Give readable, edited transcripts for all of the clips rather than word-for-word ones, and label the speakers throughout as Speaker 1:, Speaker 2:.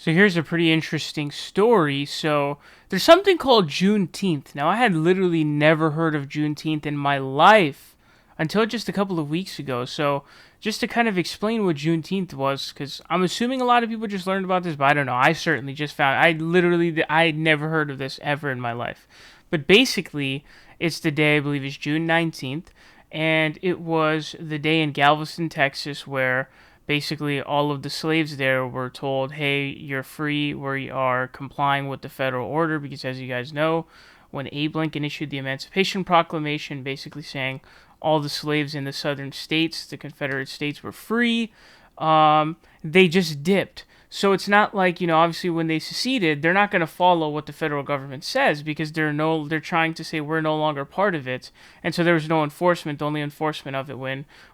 Speaker 1: So here's a pretty interesting story. So there's something called Juneteenth. Now I had literally never heard of Juneteenth in my life until just a couple of weeks ago. So just to kind of explain what Juneteenth was, because I'm assuming a lot of people just learned about this, but I don't know. I certainly just found I had never heard of this ever in my life. But basically, it's the day I believe is June 19th, and it was the day in Galveston, Texas, where basically all of the slaves there were told, hey, you're free, we are complying with the federal order, because as you guys know, when Abe Lincoln issued the Emancipation Proclamation basically saying all the slaves in the southern states, the Confederate States, were free, they just dipped. So it's not like, obviously when they seceded, they're not going to follow what the federal government says, because they're trying to say we're no longer part of it. And so there was no enforcement. The only enforcement of it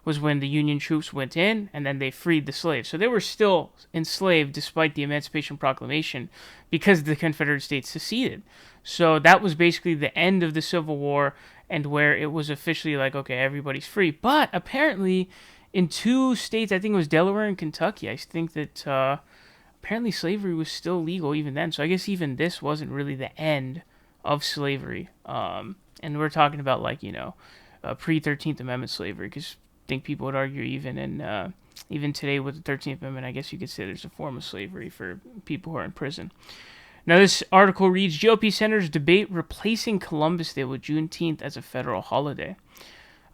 Speaker 1: was when the Union troops went in and then they freed the slaves. So they were still enslaved despite the Emancipation Proclamation, because the Confederate States seceded. So that was basically the end of the Civil War, and where it was officially like, okay, everybody's free. But apparently in two states, I think it was Delaware and Kentucky, I think that apparently slavery was still legal even then. So I guess even this wasn't really the end of slavery. And we're talking about like, pre 13th Amendment slavery, because I think people would argue even today with the 13th Amendment, I guess you could say there's a form of slavery for people who are in prison. Now, this article reads, GOP senators debate replacing Columbus Day with Juneteenth as a federal holiday.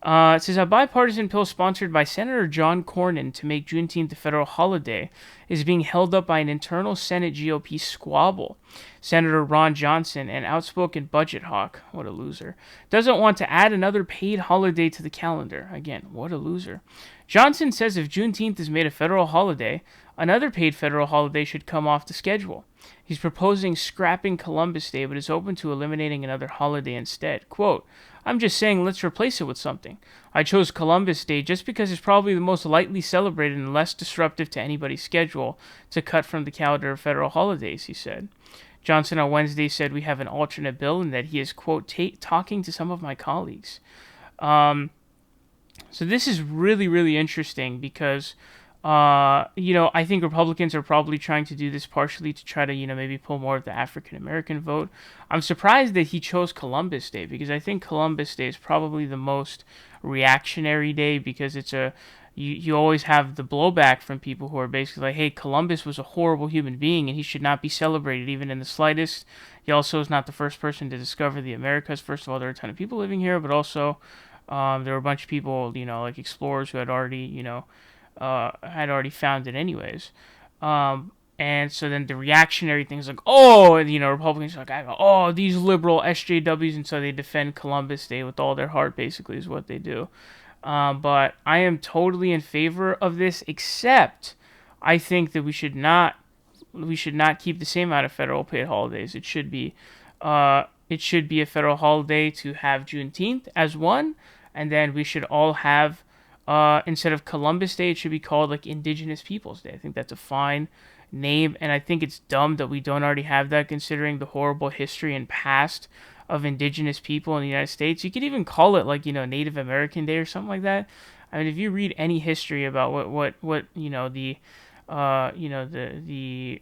Speaker 1: It says a bipartisan bill sponsored by Senator John Cornyn to make Juneteenth a federal holiday is being held up by an internal Senate GOP squabble. Senator Ron Johnson, an outspoken budget hawk, what a loser, doesn't want to add another paid holiday to the calendar. Again, what a loser. Johnson says if Juneteenth is made a federal holiday, another paid federal holiday should come off the schedule. He's proposing scrapping Columbus Day, but is open to eliminating another holiday instead. Quote, I'm just saying let's replace it with something. I chose Columbus Day just because it's probably the most lightly celebrated and less disruptive to anybody's schedule to cut from the calendar of federal holidays, he said. Johnson on Wednesday said we have an alternate bill and that he is, quote, talking to some of my colleagues. So this is really, really interesting because, I think Republicans are probably trying to do this partially to try to, maybe pull more of the African American vote. I'm surprised that he chose Columbus Day, because I think Columbus Day is probably the most reactionary day, because you always have the blowback from people who are basically like, hey, Columbus was a horrible human being and he should not be celebrated even in the slightest. He also is not the first person to discover the Americas. First of all, there are a ton of people living here, but also there were a bunch of people, like explorers who had already, found it anyways. And so then the reactionary things like, oh, and, Republicans are like, oh, these liberal SJWs, and so they defend Columbus Day with all their heart, basically, is what they do. But I am totally in favor of this, except I think that we should not keep the same amount of federal paid holidays. It should be a federal holiday to have Juneteenth as one, and then we should all have, instead of Columbus Day, it should be called like Indigenous Peoples Day. I think that's a fine name, and I think it's dumb that we don't already have that, considering the horrible history and past of indigenous people in the United States. You could even call it like, Native American Day or something like that. I mean, if you read any history about what the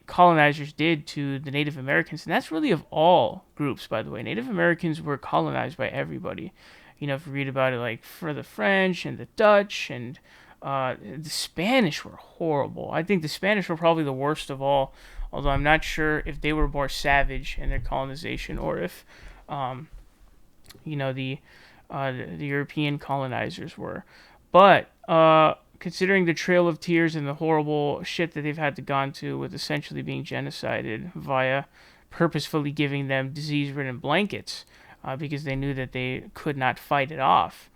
Speaker 1: colonizers did to the Native Americans, and that's really of all groups, by the way. Native Americans were colonized by everybody. If you read about it, like for the French and the Dutch and the Spanish were horrible. I think the Spanish were probably the worst of all, although I'm not sure if they were more savage in their colonization or if, the European colonizers were. But considering the Trail of Tears and the horrible shit that they've had to gone to with essentially being genocided via purposefully giving them disease-ridden blankets because they knew that they could not fight it off,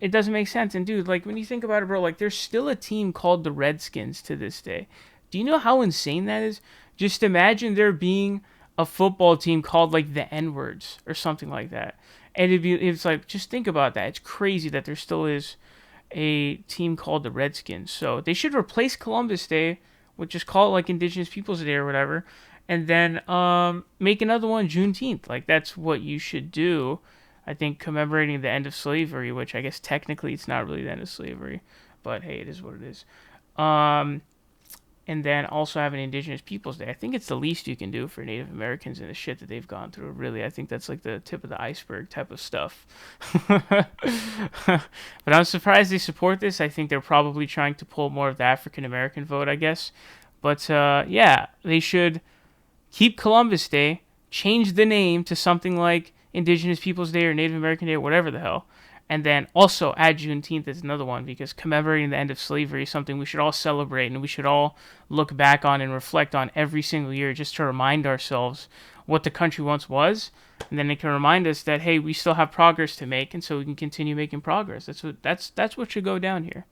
Speaker 1: it doesn't make sense. And dude, like when you think about it, bro, like there's still a team called the Redskins to this day. Do you know how insane that is? Just imagine there being a football team called like the N-words or something like that. And it's like, just think about that. It's crazy that there still is a team called the Redskins. So they should replace Columbus Day with just call it like Indigenous Peoples Day or whatever. And then make another one Juneteenth. Like that's what you should do. I think commemorating the end of slavery, which I guess technically it's not really the end of slavery, but hey, it is what it is. and then also have an Indigenous Peoples Day. I think it's the least you can do for Native Americans and the shit that they've gone through. Really, I think that's like the tip of the iceberg type of stuff. But I'm surprised they support this. I think they're probably trying to pull more of the African American vote, I guess. But yeah, they should keep Columbus Day, change the name to something like Indigenous Peoples Day or Native American Day or whatever the hell. And then also add Juneteenth as another one, because commemorating the end of slavery is something we should all celebrate and we should all look back on and reflect on every single year, just to remind ourselves what the country once was. And then it can remind us that, hey, we still have progress to make, and so we can continue making progress. That's what should go down here.